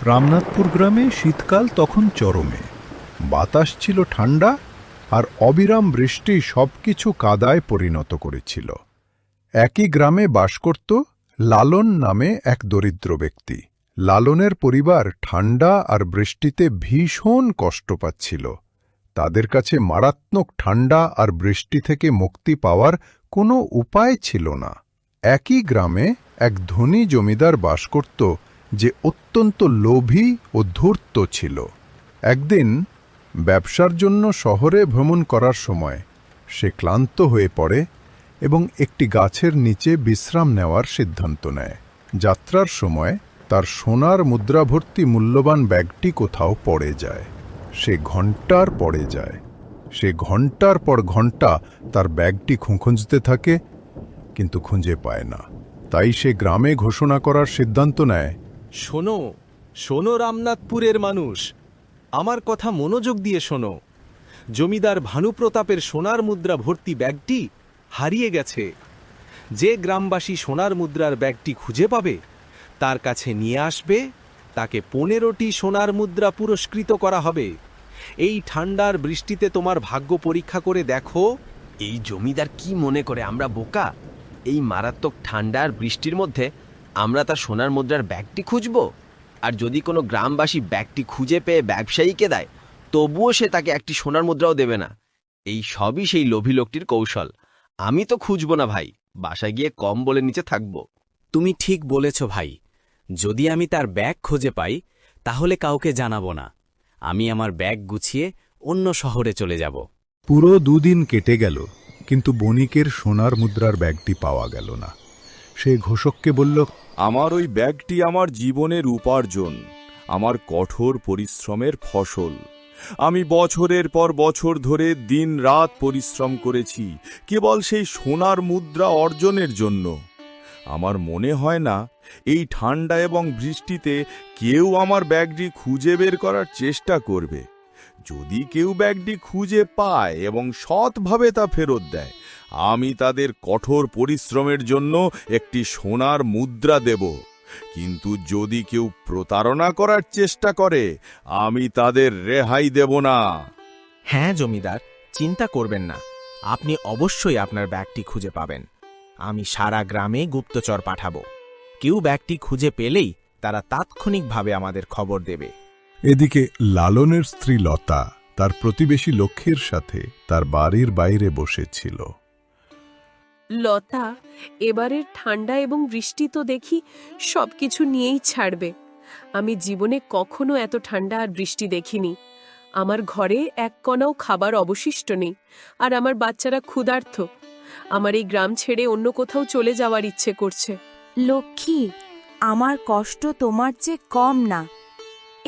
রামনাথপুর গ্রামে শীতকাল তখন চরমে। বাতাস ছিল ঠান্ডা, আর অবিরাম বৃষ্টি সবকিছু কাদায় পরিণত করেছিল। একই গ্রামে বাস করত লালন নামে এক দরিদ্র ব্যক্তি। লালনের পরিবার ঠান্ডা আর বৃষ্টিতে ভীষণ কষ্ট পাচ্ছিল। তাদের কাছে মারাত্মক ঠান্ডা আর বৃষ্টি থেকে মুক্তি পাওয়ার কোনো উপায় ছিল না। একই গ্রামে এক ধনী জমিদার বাস করত, যে অত্যন্ত লোভী ও ধূর্ত ছিল। একদিন ব্যবসার জন্য শহরে ভ্রমণ করার সময় সে ক্লান্ত হয়ে পড়ে এবং একটি গাছের নিচে বিশ্রাম নেওয়ার সিদ্ধান্ত নেয়। যাত্রার সময় তার সোনার মুদ্রাভর্তি মূল্যবান ব্যাগটি কোথাও পড়ে যায়। সে ঘণ্টার পর ঘণ্টা তার ব্যাগটি খুঁজতে থাকে, কিন্তু খুঁজে পায় না। তাই সে গ্রামে ঘোষণা করার সিদ্ধান্ত নেয়, শোনো শোনো রামনাথপুরের মানুষ, আমার কথা মনোযোগ দিয়ে শোনো। জমিদার ভানুপ্রতাপের সোনার মুদ্রা ভর্তি ব্যাগটি হারিয়ে গেছে। যে গ্রামবাসী সোনার মুদ্রার ব্যাগটি খুঁজে পাবে, তার কাছে নিয়ে আসবে, তাকে 15টি সোনার মুদ্রা পুরস্কৃত করা হবে। এই ঠান্ডার বৃষ্টিতে তোমার ভাগ্য পরীক্ষা করে দেখো। এই জমিদার কি মনে করে আমরা বোকা? এই মারাত্মক ঠান্ডা আর বৃষ্টির মধ্যে আমরা তার সোনার মুদ্রার ব্যাগটি খুঁজব? আর যদি কোনো গ্রামবাসী ব্যাগটি খুঁজে পেয়ে ব্যবসায়ীকে দেয়, তবুও সে তাকে একটি সোনার মুদ্রাও দেবে না। এই সবই সেই লোভী লোকটির কৌশল। আমি তো খুঁজব না ভাই, বাসায় গিয়ে কম্বলের নিচে থাকব। তুমি ঠিক বলেছ ভাই। যদি আমি তার ব্যাগ খুঁজে পাই, তাহলে কাউকে জানাবো না। আমি আমার ব্যাগ গুছিয়ে অন্য শহরে চলে যাব। পুরো 2 দিন কেটে গেল, কিন্তু বণিকের সোনার মুদ্রার ব্যাগটি পাওয়া গেল না। সে ঘোষককে বলল, আমার ওই ব্যাগটি আমার জীবনের উপার্জন, আমার কঠোর পরিশ্রমের ফসল। আমি বছরের পর বছর ধরে দিন রাত পরিশ্রম করেছি কেবল সেই সোনার মুদ্রা অর্জনের জন্য। আমার মনে হয় না এই ঠান্ডা এবং বৃষ্টিতে কেউ আমার ব্যাগটি খুঁজে বের করার চেষ্টা করবে। যদি কেউ ব্যাগটি খুঁজে পায় এবং সৎভাবে তা ফেরত দেয়, আমি তাদের কঠোর পরিশ্রমের জন্য একটি সোনার মুদ্রা দেব। কিন্তু যদি কেউ প্রতারণা করার চেষ্টা করে, আমি তাদের রেহাই দেব না। হ্যাঁ জমিদার, চিন্তা করবেন না, আপনি অবশ্যই আপনার ব্যাগটি খুঁজে পাবেন। আমি সারা গ্রামে গুপ্তচর পাঠাবো। কেউ ব্যাগটি খুঁজে পেলেই তারা তাৎক্ষণিকভাবে আমাদের খবর দেবে। এদিকে লালনের স্ত্রী লতা তার প্রতিবেশী লক্ষ্মীর সাথে তার বাড়ির বাইরে বসেছিল। লতা, এবারের ঠান্ডা এবং বৃষ্টি তো দেখি সবকিছু নিয়েই ছাড়বে। আমি জীবনে কখনো এত ঠান্ডা আর বৃষ্টি দেখিনি। আমার ঘরে এক কণাও খাবার অবশিষ্ট নেই, আর আমার বাচ্চারা ক্ষুধার্ত। আমার এই গ্রাম ছেড়ে অন্য কোথাও চলে যাওয়ার ইচ্ছে করছে। লক্ষ্মী, আমার কষ্ট তোমার চেয়ে কম না।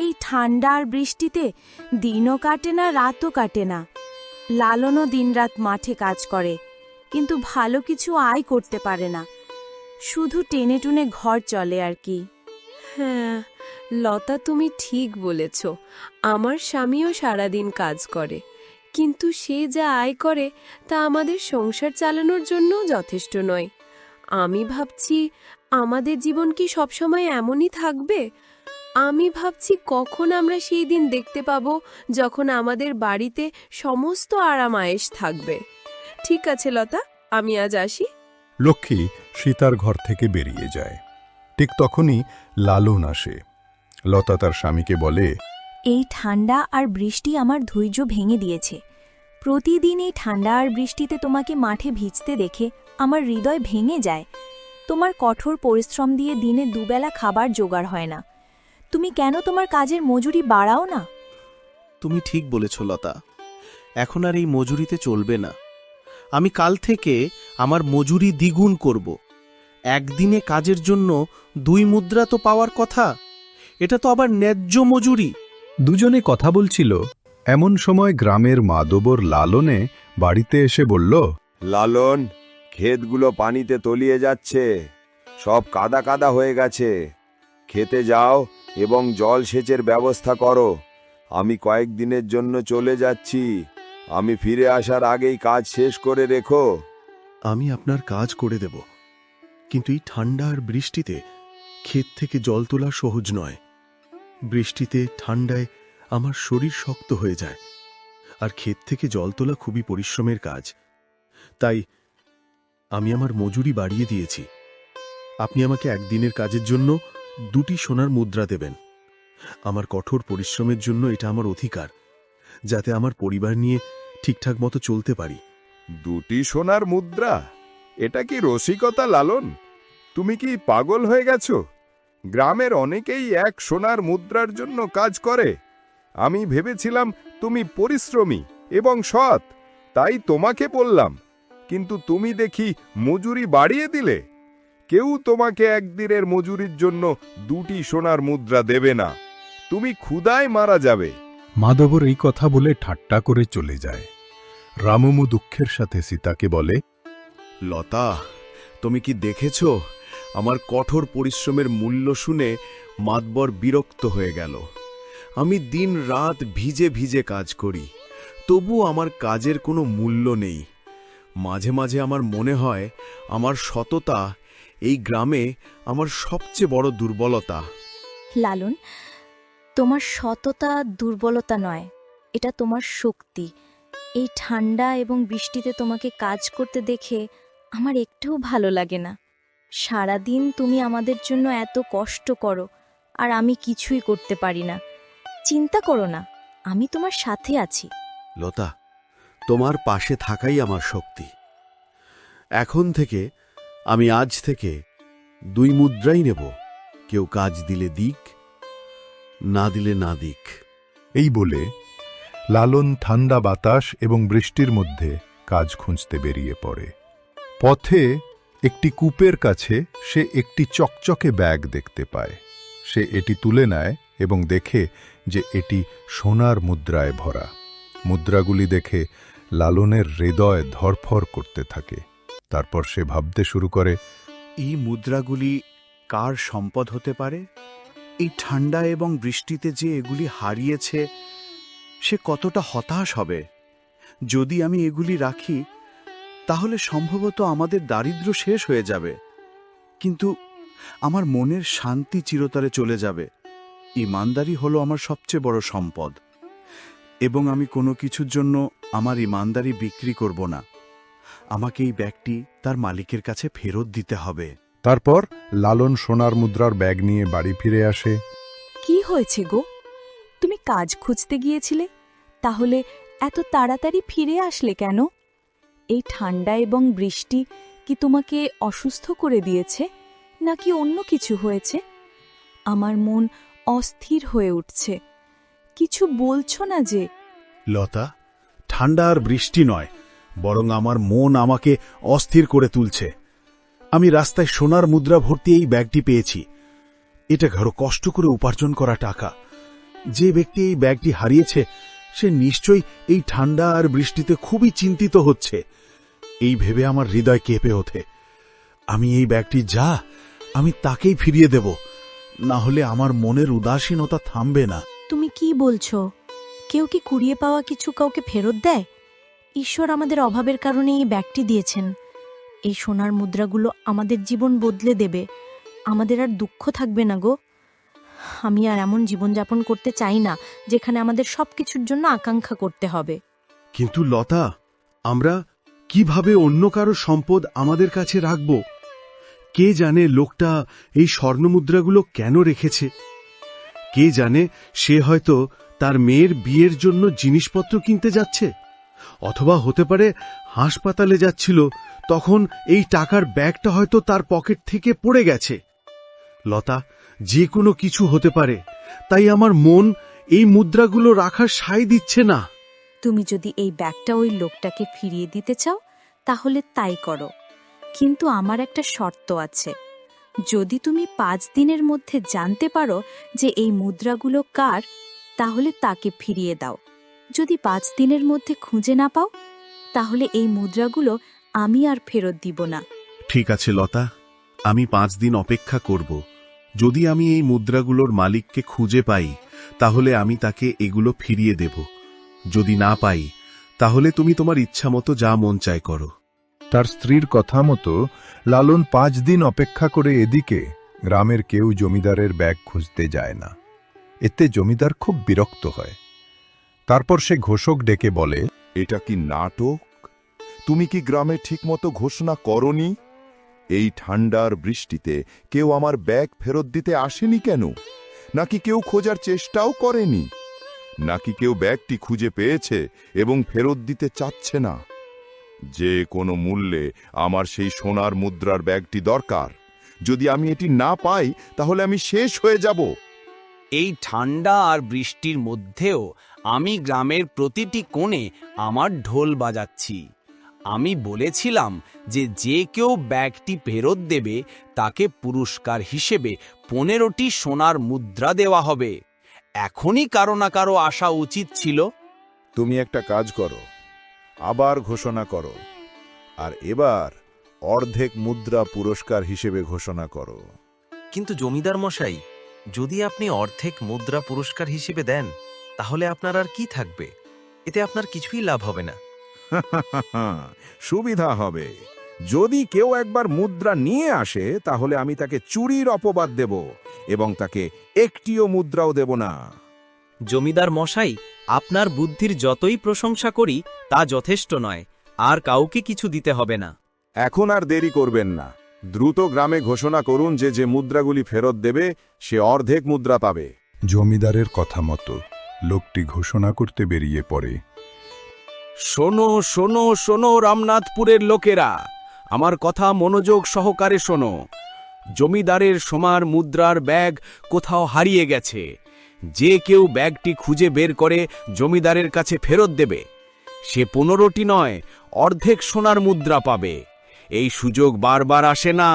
এই ঠান্ডা আর বৃষ্টিতে দিনও কাটে না, রাতও কাটে না। লালনও দিনরাত মাঠে কাজ করে, কিন্তু ভালো কিছু আয় করতে পারে না। শুধু টেনে টুনে ঘর চলে আর কি। হ্যাঁ লতা, তুমি ঠিক বলেছ। আমার স্বামীও সারাদিন কাজ করে, কিন্তু সে যা আয় করে তা আমাদের সংসার চালানোর জন্য যথেষ্ট নয়। আমি ভাবছি, আমাদের জীবন কি সবসময় এমনই থাকবে? আমি ভাবছি কখন আমরা সেই দিন দেখতে পাবো যখন আমাদের বাড়িতে সমস্ত আরাম আয়েশ থাকবে। ঠিক আছে লতা, আমি আজ আসি। লক্ষ্মী সীতার ঘর থেকে বেরিয়ে যায়। ঠিক তখনই লালন আসে। লতা তার স্বামীকে বলে, এই ঠান্ডা আর বৃষ্টি আমার ধৈর্য ভেঙে দিয়েছে। প্রতিদিন এই ঠান্ডা আর বৃষ্টিতে তোমাকে মাঠে ভিজতে দেখে আমার হৃদয় ভেঙে যায়। তোমার কঠোর পরিশ্রম দিয়ে দিনে দুবেলা খাবার জোগাড় হয় না। তুমি কেন তোমার কাজের মজুরি বাড়াও না? তুমি ঠিক বলেছ লতা, এখন আর এই মজুরিতে চলবে না। আমি কাল থেকে আমার মজুরি দ্বিগুণ করব। একদিনে কাজের জন্য 2 মুদ্রা তো পাওয়ার কথা, এটা তো আবার ন্যায্য মজুরি। দুজনে কথা বলছিল, এমন সময় গ্রামের মাদবর লালনে বাড়িতে এসে বলল, লালন, ক্ষেতগুলো পানিতে তলিয়ে যাচ্ছে, সব কাদা কাদা হয়ে গেছে। খেতে যাও এবং জল সেচের ব্যবস্থা করো। আমি কয়েকদিনের জন্য চলে যাচ্ছি। আমি ফিরে আসার আগেই কাজ শেষ করে রেখো। আমি আপনার কাজ করে দেব, কিন্তু এই ঠান্ডা আর বৃষ্টিতে ক্ষেত থেকে জল তোলা সহজ নয়। বৃষ্টিতে ঠান্ডায় আমার শরীর শক্ত হয়ে যায়, আর ক্ষেত থেকে জল তোলা খুবই পরিশ্রমের কাজ। তাই আমি আমার মজুরি বাড়িয়ে দিয়েছি। আপনি আমাকে একদিনের কাজের জন্য 2টি সোনার মুদ্রা দেবেন। আমার কঠোর পরিশ্রমের জন্য এটা আমার অধিকার, যাতে আমার পরিবার নিয়ে ঠিকঠাক মতো চলতে পারি। 2টি সোনার মুদ্রা? এটা কি রসিকতা লালন? তুমি কি পাগল হয়ে গেছো? গ্রামের অনেকেই 1 সোনার মুদ্রার জন্য কাজ করে। আমি ভেবেছিলাম তুমি পরিশ্রমী এবং সৎ, তাই তোমাকে বললাম। কিন্তু তুমি দেখি মজুরি বাড়িয়ে দিলে। কেউ তোমাকে একদিনের মজুরির জন্য 2টি সোনার মুদ্রা দেবে না। তুমি ক্ষুধায় মারা যাবে। মাধবর এই কথা বলে ঠাট্টা করে চলে যায়। রামমু দুঃখের সাথে সীতাকে বলে, লতা, তুমি কি দেখেছ আমার কঠোর পরিশ্রমের মূল্য শুনে মাতবর বিরক্ত হয়ে গেল। আমি দিন রাত ভিজে ভিজে কাজ করি, তবু আমার কাজের কোনো মূল্য নেই। মাঝে মাঝে আমার মনে হয় আমার সততা এই গ্রামে আমার সবচেয়ে বড় দুর্বলতা। লালন, তোমার সততা দুর্বলতা নয়, এটা তোমার শক্তি। এই ঠান্ডা এবং বৃষ্টিতে তোমাকে কাজ করতে দেখে আমার একটুও ভালো লাগে না। সারাদিন তুমি আমাদের জন্য এত কষ্ট করো, আর আমি কিছুই করতে পারি না। চিন্তা করো না, আমি তোমার সাথে আছি। লতা, তোমার পাশে থাকাই আমার শক্তি। এখন থেকে আমি আজ থেকে 2 মুদ্রাই নেব। কেউ কাজ দিলে দিক, না দিলে না দিক। এই বলে লালন ঠান্ডা বাতাস এবং বৃষ্টির মধ্যে কাজ খুঁজতে বেরিয়ে পড়ে। পথে একটি কূপের কাছে সে একটি চকচকে ব্যাগ দেখতে পায়। সে এটি তুলে নেয় এবং দেখে যে এটি সোনার মুদ্রায় ভরা। মুদ্রাগুলি দেখে লালনের হৃদয় ধড়ফড় করতে থাকে। তারপর সে ভাবতে শুরু করে, এই মুদ্রাগুলি কার সম্পদ হতে পারে? এই ঠান্ডা এবং বৃষ্টিতে যে এগুলি হারিয়েছে, সে কতটা হতাশ হবে। যদি আমি এগুলি রাখি, তাহলে সম্ভবত আমাদের দারিদ্র্য শেষ হয়ে যাবে, কিন্তু আমার মনের শান্তি চিরতরে চলে যাবে। ইমানদারি হলো আমার সবচেয়ে বড় সম্পদ, এবং আমি কোনো কিছুর জন্য আমার ইমানদারি বিক্রি করব না। আমাকে এই ব্যাগটি তার মালিকের কাছে ফেরত দিতে হবে। তারপর লালন সোনার মুদ্রার ব্যাগ নিয়ে বাড়ি ফিরে আসে। কি হয়েছে গো? তুমি কাজ খুঁজতে গিয়েছিলে, তাহলে এত তাড়াতাড়ি ফিরে আসলে কেন? এই ঠান্ডা এবং বৃষ্টি কি তোমাকে অসুস্থ করে দিয়েছে, নাকি অন্য কিছু হয়েছে? আমার মন অস্থির হয়ে উঠছে। কিছু বলছো না যে? লতা, ঠান্ডা আর বৃষ্টি নয়, বরং আমার মন আমাকে অস্থির করে তুলছে। আমি রাস্তায় সোনার মুদ্রা ভর্তি এই ব্যাগটি পেয়েছি। এটা ঘরো কষ্ট করে উপার্জন করা টাকা। যে ব্যক্তি এই ব্যাগটি হারিয়েছে, সে নিশ্চয়ই এই ঠান্ডা আর বৃষ্টিতে খুবই চিন্তিত হচ্ছে। এই ভেবে আমার হৃদয় কেঁপে ওঠে। আমি এই ব্যাগটি আমি তাকেই ফিরিয়ে দেব, না হলে আমার মনের উদাসীনতা থামবে না। তুমি কি বলছো? কেউ কি কুড়িয়ে পাওয়া কিছু কাউকে ফেরত দেয়? ঈশ্বর আমাদের অভাবের কারণে এই ব্যাগটি দিয়েছেন। এই সোনার মুদ্রাগুলো আমাদের জীবন বদলে দেবে। আমাদের আর দুঃখ থাকবে না গো। আমি আর এমন জীবনযাপন করতে চাই না যেখানে আমাদের সবকিছুর জন্য আকাঙ্ক্ষা করতে হবে। কিন্তু লতা, আমরা কিভাবে অন্য কারো সম্পদ আমাদের কাছে রাখব? কে জানে লোকটা এই স্বর্ণমুদ্রাগুলো কেন রেখেছে? কে জানে সে হয়তো তার মেয়ের বিয়ের জন্য জিনিসপত্র কিনতে যাচ্ছে, অথবা হতে পারে হাসপাতালে যাচ্ছিল, তখন এই টাকার ব্যাগটা হয়তো তার পকেট থেকে পড়ে গেছে। লতা, যে কোনো কিছু হতে পারে, তাই আমার মন এই মুদ্রাগুলো রাখার সায় দিচ্ছে না। তুমি যদি এই ব্যাগটা ওই লোকটাকে ফিরিয়ে দিতে চাও, তাহলে তাই করো। কিন্তু আমার একটা শর্ত আছে। যদি তুমি 5 দিনের মধ্যে জানতে পারো যে এই মুদ্রাগুলো কার, তাহলে তাকে ফিরিয়ে দাও। যদি 5 দিনের মধ্যে খুঁজে না পাও, তাহলে এই মুদ্রাগুলো আমি আর ফেরত দিব না। ঠিক আছে লতা, আমি 5 দিন অপেক্ষা করব। যদি আমি এই মুদ্রাগুলোর মালিককে খুঁজে পাই, তাহলে আমি তাকে এগুলো ফিরিয়ে দেব। যদি না পাই, তাহলে তুমি তোমার ইচ্ছা মতো যা মন চায় করো। তার স্ত্রীর কথা মতো লালন 5 দিন অপেক্ষা করে। এদিকে গ্রামের কেউ জমিদারের ব্যাগ খুঁজতে যায় না। এতে জমিদার খুব বিরক্ত হয়। তারপর সে ঘোষক ডেকে বলে, এটা কি নাটক? তুমি কি গ্রামে ঠিকমতো ঘোষণা করনি? এই ঠান্ডার বৃষ্টিতে কেউ আমার ব্যাগ ফেরত দিতে আসেনি কেন? নাকি কেউ খোঁজার চেষ্টাও করেনি? নাকি কেউ ব্যাগটি খুঁজে পেয়েছে এবং ফেরত দিতে চাচ্ছে না? যে কোনো মূল্যে আমার সেই সোনার মুদ্রার ব্যাগটি দরকার। যদি আমি এটি না পাই তাহলে আমি শেষ হয়ে যাব। এই ঠান্ডা আর বৃষ্টির মধ্যেও আমি গ্রামের প্রতিটি কোণে আমার ঢোল বাজাচ্ছি। আমি বলেছিলাম যে যে কেউ ব্যাগটি ফেরত দেবে তাকে পুরস্কার হিসেবে 15টি সোনার মুদ্রা দেওয়া হবে। এখনই কারো না কারো আসা উচিত ছিল। তুমি একটা কাজ করো, আবার ঘোষণা করো, আর এবার অর্ধেক মুদ্রা পুরস্কার হিসেবে ঘোষণা করো। কিন্তু জমিদার মশাই, যদি আপনি অর্ধেক মুদ্রা পুরস্কার হিসেবে দেন তাহলে আপনার আর কি থাকবে? এতে আপনার কিছুই লাভ হবে না। সুবিধা হবে। যদি কেউ একবার মুদ্রা নিয়ে আসে তাহলে আমি তাকে চুরির অপবাদ দেব এবং তাকে একটিও মুদ্রাও দেব না। জমিদার মশাই, আপনার বুদ্ধির যতই প্রশংসা করি তা যথেষ্ট নয়। আর কাউকে কিছু দিতে হবে না। এখন আর দেরি করবেন না। দ্রুত গ্রামে ঘোষণা করুন যে যে মুদ্রাগুলি ফেরত দেবে সে অর্ধেক মুদ্রা পাবে। জমিদারের কথা মতো লোকটি ঘোষণা করতে বেরিয়ে পড়ে। শোনো শোনো শোনো রামনাথপুরের লোকেরা, আমার কথা মনোযোগ সহকারে শোনো। জমিদারের সোনার মুদ্রার ব্যাগ কোথাও হারিয়ে গেছে। যে কেউ ব্যাগটি খুঁজে বের করে জমিদারের কাছে ফেরত দেবে সে 15টি নয়, অর্ধেক সোনার মুদ্রা পাবে। এই সুযোগ বারবার আসে না।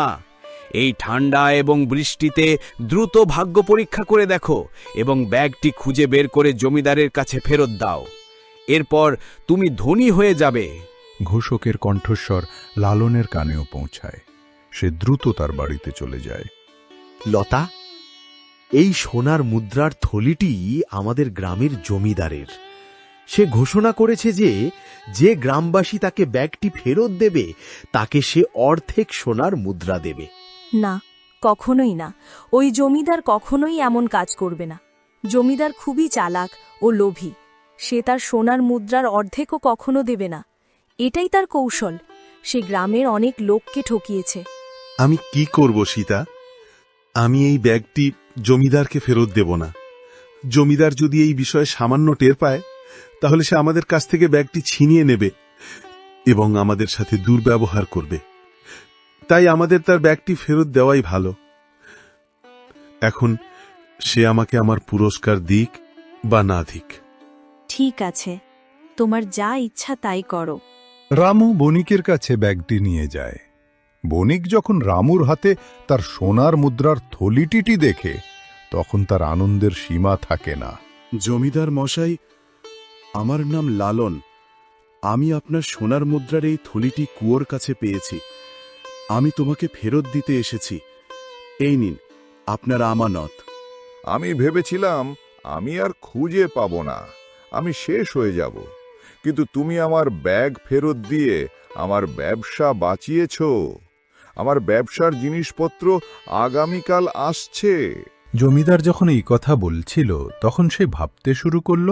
এই ঠান্ডা এবং বৃষ্টিতে দ্রুত ভাগ্য পরীক্ষা করে দেখো এবং ব্যাগটি খুঁজে বের করে জমিদারের কাছে ফেরত দাও। এরপর তুমি ধনী হয়ে যাবে। ঘোষকের কণ্ঠস্বর লালনের কানেও পৌঁছায়। সে দ্রুত তার বাড়িতে চলে যায়। লতা, এই সোনার মুদ্রার থলিটি আমাদের গ্রামের জমিদারের। সে ঘোষণা করেছে যে যে গ্রামবাসী তাকে ব্যাগটি ফেরত দেবে তাকে সে অর্ধেক সোনার মুদ্রা দেবে। না, কখনোই না। ওই জমিদার কখনোই এমন কাজ করবে না। জমিদার খুবই চালাক ও লোভী। সে তার সোনার মুদ্রার অর্ধেকও কখনো দেবে না। এটাই তার কৌশল। সে গ্রামের অনেক লোককে ঠকিয়েছে। আমি কি করব সীতা? আমি এই ব্যাগটি জমিদারকে ফেরত দেব না। জমিদার যদি এই বিষয়ে সামান্য টের পায় তাহলে সে আমাদের কাছ থেকে ব্যাগটি ছিনিয়ে নেবে এবং আমাদের সাথে দুর্ব্যবহার করবে। তাই আমাদের তার ব্যাগটি ফেরত দেওয়াই ভালো। এখন সে আমাকে আমার পুরস্কার দিক বা না দিক। ঠিক আছে, তোমার যা ইচ্ছা তাই করো। রামু বণিকের কাছে ব্যাগটি নিয়ে যায়। বণিক যখন রামুর হাতে তার সোনার মুদ্রার থলিটিটি দেখে তখন তার আনন্দের সীমা থাকে না। জমিদার মশাই, আমার নাম লালন। আমি আপনার সোনার মুদ্রার এই থলিটি কুয়োর কাছে পেয়েছি। আমি তোমাকে ফেরত দিতে এসেছি। এই নিন আপনার আমানত। আমি ভেবেছিলাম আমি আর খুঁজে পাব না, আমি শেষ হয়ে যাব। কিন্তু তুমি আমার ব্যাগ ফেরত দিয়ে আমার ব্যবসা বাঁচিয়েছ। আমার ব্যবসার জিনিসপত্র আগামীকাল আসছে। জমিদার যখন এই কথা বলছিল তখন সে ভাবতে শুরু করল,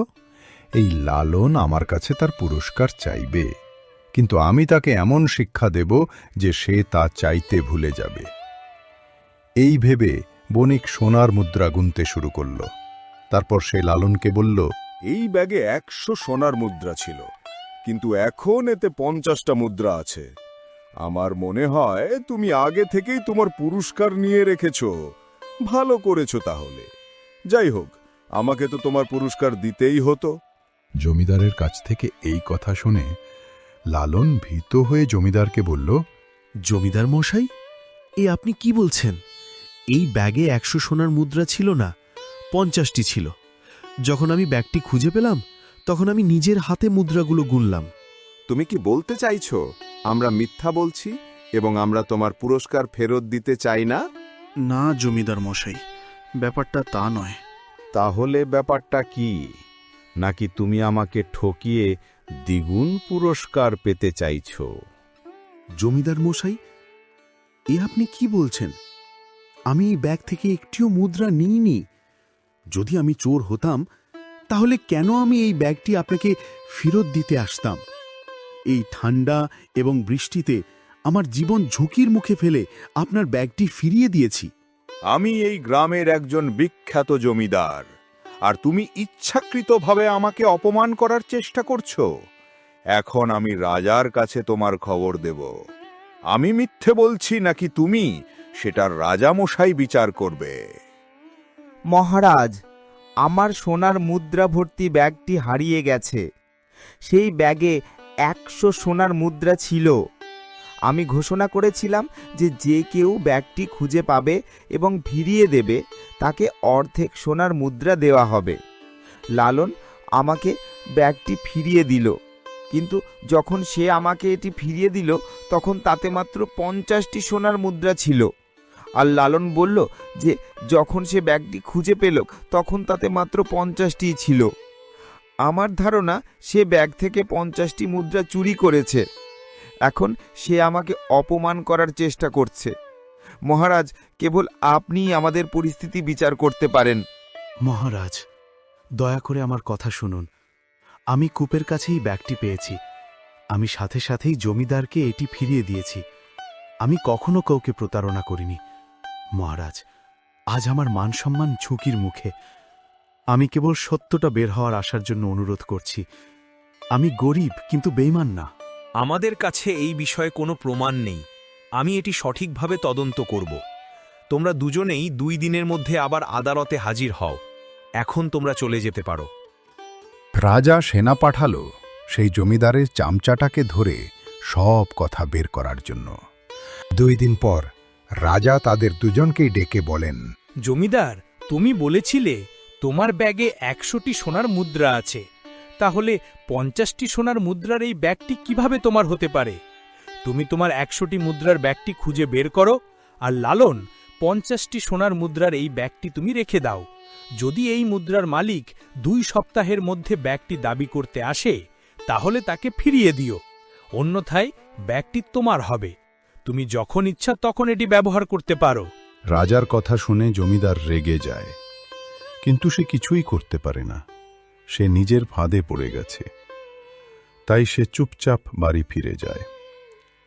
এই লালন আমার কাছে তার পুরস্কার চাইবে, কিন্তু আমি তাকে এমন শিক্ষা দেব যে সে তা চাইতে ভুলে যাবে। এই ভেবে বণিক সোনার মুদ্রা গুনতে শুরু করল। তারপর সে লালনকে বলল, এই ব্যাগে 100 সোনার মুদ্রা ছিল, কিন্তু এখন এতে 50টা মুদ্রা আছে। আমার মনে হয় তুমি আগে থেকেই তোমার পুরস্কার নিয়ে রেখেছ। ভালো করেছো তাহলে। যাই হোক, আমাকে তো তোমার পুরস্কার দিতেই হতো। জমিদারের কাছ থেকে এই কথা শুনে লালন ভীত হয়ে জমিদারকে বলল, জমিদার মশাই, এ আপনি কি বলছেন? এই ব্যাগে 100 সোনার মুদ্রা ছিল না, 50টি ছিল। যখন আমি ব্যাগটি খুঁজে পেলাম তখন আমি নিজের হাতে মুদ্রাগুলো গুনলাম। তুমি কি বলতে চাইছো আমরা মিথ্যা বলছি এবং আমরা তোমার পুরস্কার ফেরত দিতে চাই না? না জমিদার মশাই, ব্যাপারটা তা নয়। তাহলে ব্যাপারটা কি? নাকি তুমি আমাকে ঠকিয়ে দ্বিগুণ পুরস্কার পেতে চাইছো? জমিদার মশাই, এ আপনি কি বলছেন? আমি এই ব্যাগ থেকে একটিও মুদ্রা নিইনি। যদি আমি চোর হতাম তাহলে কেন আমি এই ব্যাগটি আপনাকে ফেরত দিতে আসতাম? এই ঠান্ডা এবং বৃষ্টিতে আমার জীবন ঝুঁকির মুখে ফেলে আপনার ব্যাগটি ফিরিয়ে দিয়েছি। আমি এই গ্রামের একজন বিখ্যাত জমিদার, আর তুমি ইচ্ছাকৃতভাবে আমাকে অপমান করার চেষ্টা করছো। এখন আমি রাজার কাছে তোমার খবর দেব। আমি মিথ্যে বলছি নাকি তুমি, সেটা রাজামশাই বিচার করবে। মহারাজ, আমার সোনার মুদ্রা ভর্তি ব্যাগটি হারিয়ে গেছে। সেই ব্যাগে 100 সোনার মুদ্রা ছিল। আমি ঘোষণা করেছিলাম যে যে কেউ ব্যাগটি খুঁজে পাবে এবং ফিরিয়ে দেবে তাকে অর্ধেক সোনার মুদ্রা দেওয়া হবে। লালন আমাকে ব্যাগটি ফিরিয়ে দিল, কিন্তু যখন সে আমাকে এটি ফিরিয়ে দিল তখন তাতে মাত্র 50টি সোনার মুদ্রা ছিল। আর লালন বলল যে যখন সে ব্যাগটি খুঁজে পেল তখন তাতে মাত্র 50টিই ছিল। আমার ধারণা সে ব্যাগ থেকে 50টি মুদ্রা চুরি করেছে। এখন সে আমাকে অপমান করার চেষ্টা করছে। মহারাজ, কেবল আপনিই আমাদের পরিস্থিতি বিচার করতে পারেন। মহারাজ, দয়া করে আমার কথা শুনুন। আমি কূপের কাছেই ব্যাগটি পেয়েছি। আমি সাথে সাথেই জমিদারকে এটি ফিরিয়ে দিয়েছি। আমি কখনো কাউকে প্রতারণা করিনি। মহারাজ, আজ আমার মান সম্মান ঝুঁকির মুখে। আমি কেবল সত্যটা বের হওয়ার আসার জন্য অনুরোধ করছি। আমি গরিব কিন্তু বেঈমান না। আমাদের কাছে এই বিষয়ে কোনো প্রমাণ নেই। আমি এটি সঠিকভাবে তদন্ত করব। তোমরা দুজনেই 2 দিনের মধ্যে আবার আদালতে হাজির হও। এখন তোমরা চলে যেতে পারো। রাজা সেনা পাঠালো সেই জমিদারের চামচাটাকে ধরে সব কথা বের করার জন্য। 2 দিন পর রাজা তাদের দুজনকেই ডেকে বলেন, জমিদার, তুমি বলেছিলে তোমার ব্যাগে 100টি সোনার মুদ্রা আছে। তাহলে 50টি সোনার মুদ্রার এই ব্যাগটি কিভাবে তোমার হতে পারে? তুমি তোমার 100টি মুদ্রার ব্যাগটি খুঁজে বের করো, আর লালন 50টি সোনার মুদ্রার এই ব্যাগটি তুমি রেখে দাও। যদি এই মুদ্রার মালিক 2 সপ্তাহের মধ্যে ব্যাগটি দাবি করতে আসে তাহলে তাকে ফিরিয়ে দিও, অন্যথায় ব্যাগটি তোমার হবে। তুমি যখন ইচ্ছা তখন এটি ব্যবহার করতে পারো। রাজার কথা শুনে জমিদার রেগে যায়, কিন্তু সে কিছুই করতে পারে না। সে নিজের ফাঁদে পড়ে গেছে, তাই সে চুপচাপ বাড়ি ফিরে যায়।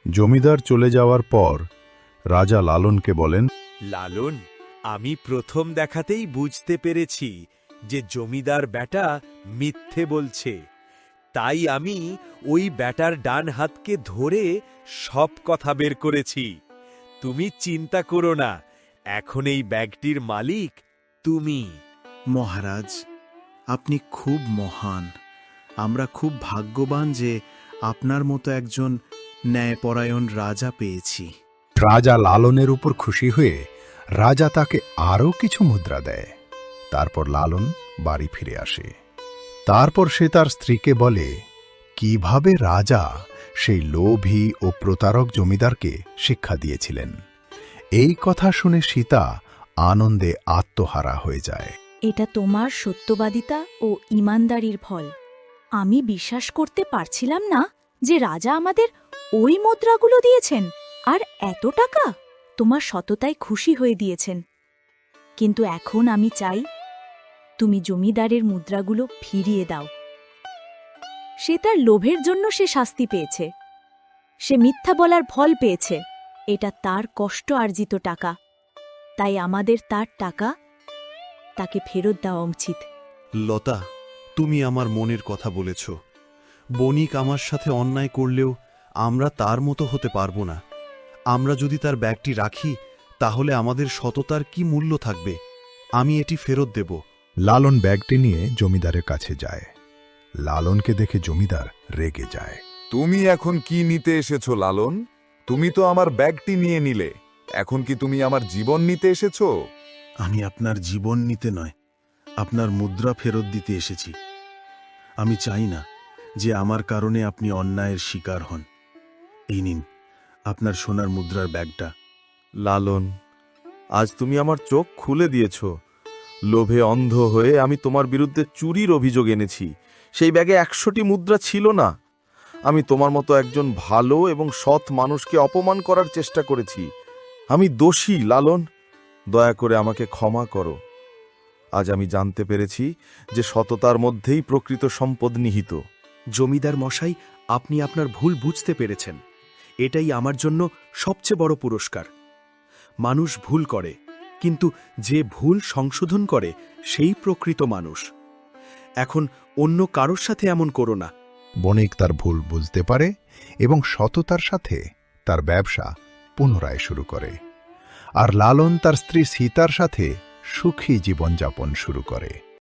জমিদার চলে যাওয়ার পর রাজা লালনকে বলেন, লালন, আমি প্রথম দেখাতেই বুঝতে পেরেছি যে জমিদার ব্যাটা মিথ্যে বলছে। তাই আমি ওই ব্যাটার ডান হাতকে ধরে সব কথা বের করেছি। তুমি চিন্তা করো না, এখন এই ব্যাগটির মালিক তুমি। মহারাজ, আপনি খুব মহান। আমরা খুব ভাগ্যবান যে আপনার মতো একজন ন্যায়পরায়ণ রাজা পেয়েছি। রাজা লালনের উপর খুশি হয়ে রাজা তাকে আরও কিছু মুদ্রা দেয়। তারপর লালন বাড়ি ফিরে আসে। তারপর সে তার স্ত্রীকে বলে কিভাবে রাজা সেই লোভী ও প্রতারক জমিদারকে শিক্ষা দিয়েছিলেন। এই কথা শুনে সীতা আনন্দে আত্মহারা হয়ে যায়। এটা তোমার সত্যবাদিতা ও ইমানদারির ফল। আমি বিশ্বাস করতে পারছিলাম না যে রাজা আমাদের ওই মুদ্রাগুলো দিয়েছেন, আর এত টাকা তোমার সততায় খুশি হয়ে দিয়েছেন। কিন্তু এখন আমি চাই তুমি জমিদারের মুদ্রাগুলো ফিরিয়ে দাও। সে তার লোভের জন্য সে শাস্তি পেয়েছে। সে মিথ্যা বলার ফল পেয়েছে। এটা তার কষ্ট আর্জিত টাকা, তাই আমাদের তার টাকা তাকে ফেরত দেওয়া উচিত। লতা, তুমি আমার মনের কথা বলেছ। বণিক আমার সাথে অন্যায় করলেও আমরা তার মতো হতে পারব না। আমরা যদি তার ব্যাগটি রাখি তাহলে আমাদের সততার কি মূল্য থাকবে? আমি এটি ফেরত দেব। লালন ব্যাগটি নিয়ে জমিদারের কাছে যায়। লালনকে দেখে জমিদার রেগে যায়। তুমি এখন কি নিতে এসেছো লালন? তুমি তো আমার ব্যাগটি নিয়ে নিলে, এখন কি তুমি আমার জীবন নিতে এসেছো? আমি আপনার জীবন নিতে নয়, আপনার মুদ্রা ফেরত দিতে এসেছি। আমি চাই না যে আমার কারণে আপনি অন্যায়ের শিকার হন। এই নিন আপনার সোনার মুদ্রার ব্যাগটা। লালন, আজ তুমি আমার চোখ খুলে দিয়েছ। লোভে অন্ধ হয়ে আমি তোমার বিরুদ্ধে চুরির অভিযোগ এনেছি। সেই ব্যাগে 100টি মুদ্রা ছিল না। আমি তোমার মতো একজন ভালো এবং সৎ মানুষকে অপমান করার চেষ্টা করেছি। আমি দোষী লালন, দয়া করে আমাকে ক্ষমা করো। আজ আমি জানতে পেরেছি যে সততার মধ্যেই প্রকৃত সম্পদ নিহিত। জমিদার মশাই, আপনি আপনার ভুল বুঝতে পেরেছেন। এটাই আমার জন্য সবচেয়ে বড় পুরস্কার। মানুষ ভুল করে, কিন্তু যে ভুল সংশোধন করে সেই প্রকৃত মানুষ। এখন অন্য কারোর সাথে এমন করো না। বণিক তার ভুল বুঝতে পারে এবং সততার সাথে তার ব্যবসা পুনরায় শুরু করে। আর লালন তার স্ত্রী সীতার সাথে সুখী জীবনযাপন শুরু করে।